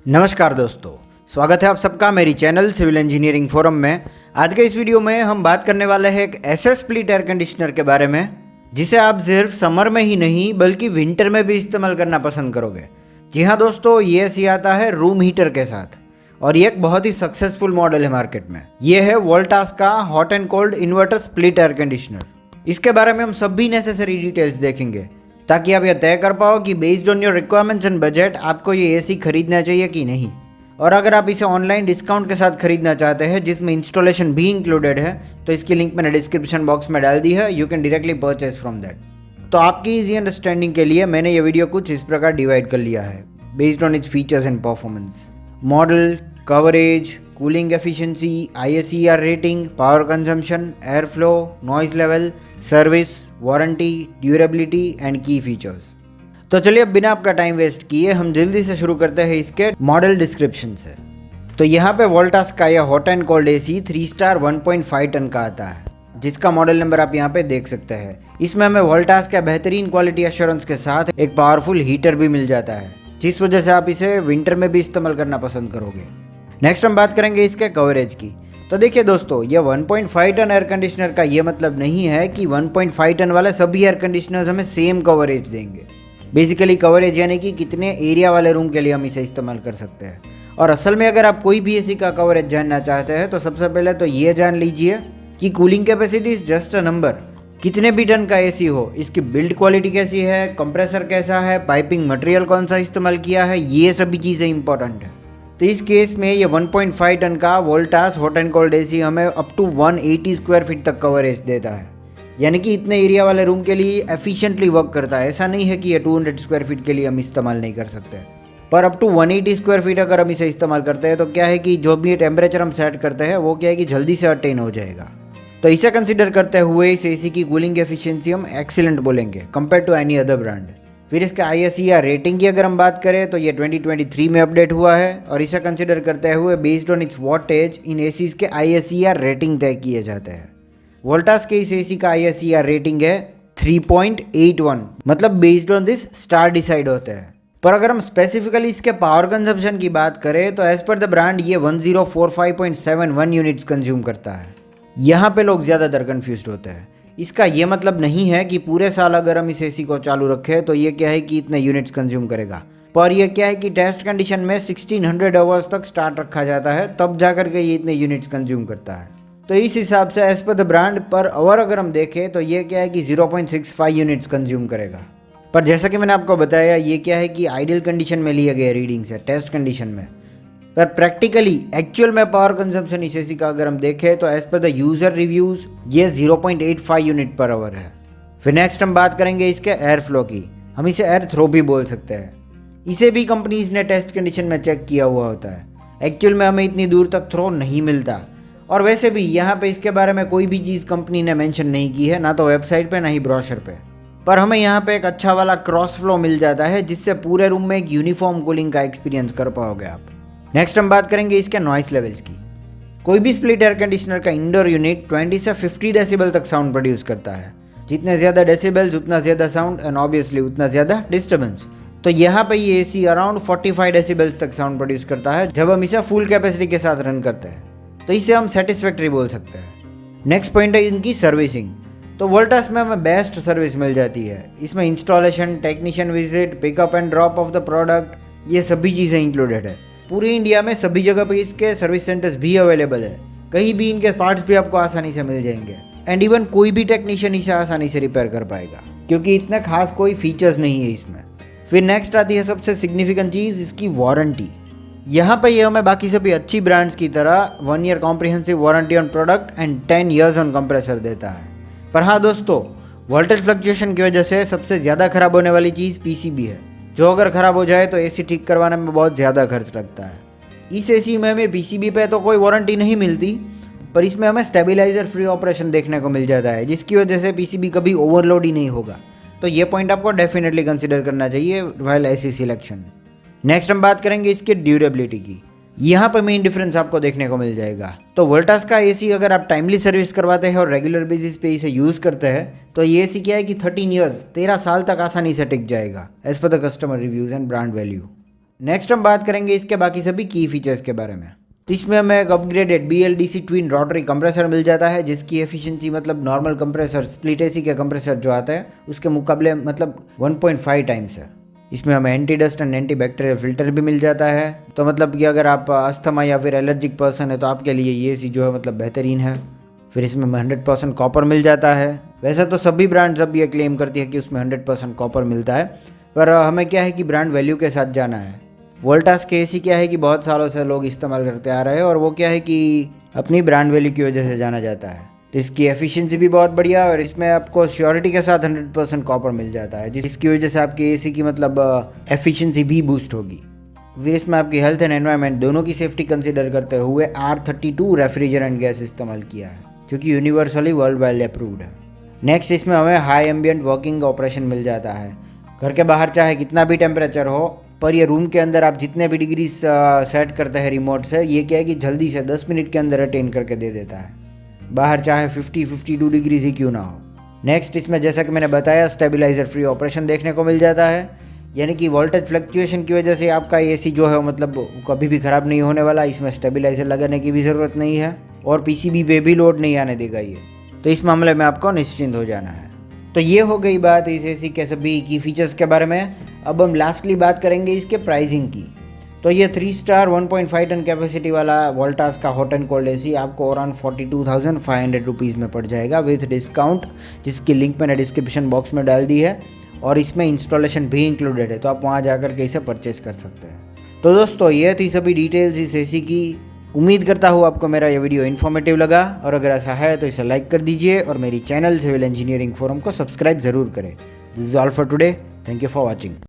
नमस्कार दोस्तों, स्वागत है आप सबका मेरी चैनल सिविल इंजीनियरिंग फोरम में। आज के इस वीडियो में हम बात करने वाले हैं एक ऐसे स्प्लिट एयर कंडीशनर के बारे में जिसे आप सिर्फ समर में ही नहीं बल्कि विंटर में भी इस्तेमाल करना पसंद करोगे। जी हाँ दोस्तों, ये एसी आता है रूम हीटर के साथ और ये एक बहुत ही सक्सेसफुल मॉडल है मार्केट में। ये है वोल्टास का hot and cold inverter split air conditioner. इसके बारे में हम सभी नेसेसरी डिटेल्स देखेंगे ताकि आप यह तय कर पाओ कि based on your requirements and budget आपको ये एसी खरीदना चाहिए कि नहीं। और अगर आप इसे ऑनलाइन डिस्काउंट के साथ खरीदना चाहते हैं जिसमें इंस्टॉलेशन भी इंक्लूडेड है तो इसकी लिंक मैंने डिस्क्रिप्शन बॉक्स में डाल दी है। You can directly purchase from that. तो आपकी ईजी अंडरस्टैंडिंग के लिए मैंने ये वीडियो कुछ इस प्रकार डिवाइड कर लिया है based on its features and performance, model, coverage, cooling efficiency, ISER rating, power consumption, air flow, noise level, service, warranty, durability and की फीचर्स। तो चलिए अब बिना आपका टाइम वेस्ट किए हम जल्दी से शुरू करते हैं इसके मॉडल डिस्क्रिप्शन से। तो यहाँ पे वोल्टास का यह hot and cold AC 3 star 1.5 ton का आता है जिसका मॉडल नंबर आप यहाँ पे देख सकते हैं। इसमें हमें वोल्टास का बेहतरीन क्वालिटी एश्योरेंस के साथ एक पावरफुल हीटर भी मिल जाता है जिस वजह से आप इसे विंटर में भी इस्तेमाल करना पसंद करोगे। नेक्स्ट हम बात करेंगे इसके कवरेज की। तो देखिए दोस्तों, ये 1.5 टन एयर कंडीशनर का ये मतलब नहीं है कि 1.5 टन वाले सभी एयर कंडीशनर्स हमें सेम कवरेज देंगे। बेसिकली कवरेज यानी कि कितने एरिया वाले रूम के लिए हम इसे इस्तेमाल कर सकते हैं। और असल में अगर आप कोई भी एसी का कवरेज जानना चाहते हैं तो सबसे पहले तो ये जान लीजिए कि cooling capacity is just a number. कितने भी टन का एसी हो, इसकी बिल्ड क्वालिटी कैसी है, कंप्रेसर कैसा है, पाइपिंग मटेरियल कौन सा इस्तेमाल किया है, ये सभी चीज़ें इंपॉर्टेंट है। तो इस केस में ये 1.5 टन का Voltas hot and cold AC हमें अप टू 180 स्क्वायर फीट तक कवरेज देता है, यानी कि इतने एरिया वाले रूम के लिए एफिशिएंटली वर्क करता है। ऐसा नहीं है कि ये 200 स्क्वायर फीट के लिए हम इस्तेमाल नहीं कर सकते, पर अप टू 180 स्क्वायर फीट अगर हम इसे इस्तेमाल करते हैं तो क्या है कि जो भी टेम्परेचर हम सेट करते हैं वो क्या है कि जल्दी से अटेन हो जाएगा। तो इसे कंसिडर करते हुए इस एसी की कूलिंग एफिशिएंसी हम एक्सीलेंट बोलेंगे compare to any other brand. फिर इसके ISER रेटिंग की अगर हम बात करें तो ये 2023 में अपडेट हुआ है और इसे कंसिडर करते हुए based on it's wattage in ACs के ISER रेटिंग तय किए जाते हैं। वोल्टास के इस एसी का ISER रेटिंग है 3.81, मतलब based on this star decide होते हैं। पर अगर हम स्पेसिफिकली इसके पावर कंजम्पशन की बात करें तो एज पर द ब्रांड ये 1045.71 यूनिट्स कंज्यूम करता है। यहाँ पे लोग ज़्यादातर कन्फ्यूज होते हैं। इसका ये मतलब नहीं है कि पूरे साल अगर हम इस एसी को चालू रखें तो ये क्या है कि इतने यूनिट्स कंज्यूम करेगा, पर ये क्या है कि टेस्ट कंडीशन में 1600 आवर्स तक स्टार्ट रखा जाता है तब जाकर के ये इतने यूनिट्स कंज्यूम करता है। तो इस हिसाब से as per the brand per hour अगर हम देखें तो ये क्या है कि 0.65 यूनिट्स कंज्यूम करेगा। पर जैसा कि मैंने आपको बताया ये क्या है कि आइडियल कंडीशन में लिए गए रीडिंग्स है टेस्ट कंडीशन में, पर प्रैक्टिकली एक्चुअल में पावर कंजम्पशन इस एसी का अगर हम देखें तो as per the user reviews ये 0.85 यूनिट पर आवर है। फिर नेक्स्ट हम बात करेंगे इसके एयर फ्लो की। हम इसे एयर थ्रो भी बोल सकते हैं। इसे भी कंपनीज ने टेस्ट कंडीशन में चेक किया हुआ होता है। एक्चुअल में हमें इतनी दूर तक थ्रो नहीं मिलता और वैसे भी यहाँ पे इसके बारे में कोई भी चीज़ कंपनी ने मेंशन नहीं की है, ना तो वेबसाइट पे ना ही ब्रोशर पे। पर हमें यहाँ पे एक अच्छा वाला क्रॉस फ्लो मिल जाता है जिससे पूरे रूम में एक यूनिफॉर्म कूलिंग का एक्सपीरियंस कर पाओगे आप। नेक्स्ट हम बात करेंगे इसके नॉइस लेवल्स की। कोई भी स्प्लिट एयर कंडीशनर का इंडोर यूनिट 20 से 50 डेसिबल तक साउंड प्रोड्यूस करता है। जितने ज़्यादा डेसिबल्स उतना ज़्यादा साउंड एंड ऑब्वियसली उतना ज़्यादा डिस्टर्बेंस। तो यहाँ पे ये एसी अराउंड 45 डेसिबल्स तक साउंड प्रोड्यूस करता है जब हम इसे फुल कैपेसिटी के साथ रन करते हैं, तो इसे हम सेटिस्फैक्ट्री बोल सकते हैं। नेक्स्ट पॉइंट है इनकी सर्विसिंग। तो वोल्टास में हमें बेस्ट सर्विस मिल जाती है। इसमें installation, technician visit, pickup and drop of the product, ये सभी चीज़ें इंक्लूडेड है। पूरे इंडिया में सभी जगह पे इसके सर्विस सेंटर्स भी अवेलेबल है। कहीं भी इनके पार्ट्स भी आपको आसानी से मिल जाएंगे एंड इवन कोई भी टेक्नीशियन इसे आसानी से रिपेयर कर पाएगा क्योंकि इतने खास कोई फीचर्स नहीं है इसमें। फिर नेक्स्ट आती है सबसे सिग्निफिकेंट चीज़, इसकी वारंटी। यहाँ पे ये हमें बाकी सभी अच्छी ब्रांड्स की तरह 1 year comprehensive warranty on product and 10 years on compressor देता है। पर हाँ दोस्तों, वोल्टेज फ्लक्चुएशन की वजह से सबसे ज़्यादा खराब होने वाली चीज़ PCB है, जो अगर ख़राब हो जाए तो एसी ठीक करवाने में बहुत ज़्यादा खर्च लगता है। इस एसी में हमें PCB पे तो कोई वारंटी नहीं मिलती, पर इसमें हमें स्टेबलाइजर फ्री ऑपरेशन देखने को मिल जाता है जिसकी वजह से PCB कभी ओवरलोड ही नहीं होगा। तो ये पॉइंट आपको डेफिनेटली कंसिडर करना चाहिए व्हाइल एसी सिलेक्शन। नेक्स्ट हम बात करेंगे इसकी ड्यूरेबिलिटी की। यहाँ पर मेन डिफरेंस आपको देखने को मिल जाएगा। तो वोल्टास का एसी अगर आप टाइमली सर्विस करवाते हैं और रेगुलर बेसिस पे इसे यूज़ करते हैं तो ये एसी क्या है कि 13 ईयर्स 13 साल तक आसानी से टिक जाएगा as per the customer reviews and brand value. Next हम बात करेंगे इसके बाकी सभी की फीचर्स के बारे में। तो इसमें हमें एक upgraded BLDC twin rotary compressor मिल जाता है, जिसकी एफिशिएंसी मतलब नॉर्मल कंप्रेसर स्प्लिट एसी के कंप्रेसर जो आता है उसके मुकाबले मतलब 1.5 टाइम्स है। इसमें हमें anti dust and anti bacterial filter भी मिल जाता है। तो मतलब कि अगर आप अस्थमा या फिर एलर्जिक पर्सन है तो आपके लिए ये एसी जो है मतलब बेहतरीन है। फिर इसमें 100% कॉपर मिल जाता है। वैसे तो सभी ब्रांड्स अब ये क्लेम करती है कि उसमें 100% कॉपर मिलता है, पर हमें क्या है कि ब्रांड वैल्यू के साथ जाना है। वोल्टास के एसी क्या है कि बहुत सालों से लोग इस्तेमाल करते आ रहे हैं और वो क्या है कि अपनी ब्रांड वैल्यू की वजह से जाना जाता है। तो इसकी एफिशिएंसी भी बहुत बढ़िया है और इसमें आपको श्योरिटी के साथ 100% कॉपर मिल जाता है, जिसकी वजह से आपकी एसी की मतलब एफिशिएंसी भी बूस्ट होगी। फिर इसमें आपकी हेल्थ एंड एनवायरनमेंट दोनों की सेफ्टी कंसीडर करते हुए R32 रेफ्रिजरेंट गैस इस्तेमाल किया है, जो कि यूनिवर्सली वर्ल्ड वाइड अप्रूव्ड है। नेक्स्ट इसमें हमें हाई एम्बियंट वर्किंग ऑपरेशन मिल जाता है। घर के बाहर चाहे कितना भी टेम्परेचर हो, पर ये रूम के अंदर आप जितने भी डिग्री सेट करते हैं रिमोट से, ये क्या है कि जल्दी से 10 मिनट के अंदर अटेन करके दे देता है, बाहर चाहे 52 डिग्री ही क्यों ना हो। नेक्स्ट इसमें जैसा कि मैंने बताया स्टेबलाइजर फ्री ऑपरेशन देखने को मिल जाता है, यानी कि वोल्टेज फ्लक्चुएशन की वजह से आपका एसी जो है मतलब कभी भी ख़राब नहीं होने वाला। इसमें स्टेबलाइजर लगाने की भी ज़रूरत नहीं है और PCB पे भी लोड नहीं आने देगा ये, तो इस मामले में आपको निश्चिंत हो जाना है। तो ये हो गई बात इस एसी के सभी की फीचर्स के बारे में। अब हम लास्टली बात करेंगे इसके प्राइसिंग की। तो ये 3 स्टार 1.5 टन कैपेसिटी वाला वोल्टास का हॉट एंड कोल्ड एसी आपको अराउंड 42,500 रुपीज़ में पड़ जाएगा विथ डिस्काउंट, जिसकी लिंक मैंने डिस्क्रिप्शन बॉक्स में डाल दी है और इसमें इंस्टॉलेशन भी इंक्लूडेड है, तो आप वहाँ जाकर के इसे परचेज कर सकते हैं। तो दोस्तों ये थी सभी डिटेल्स इस एसी की। उम्मीद करता हूँ आपको मेरा ये वीडियो इन्फॉर्मेटिव लगा, और अगर ऐसा है तो इसे लाइक कर दीजिए और मेरी चैनल सिविल इंजीनियरिंग फोरम को सब्सक्राइब ज़रूर करें। This is all for today. Thank you for watching.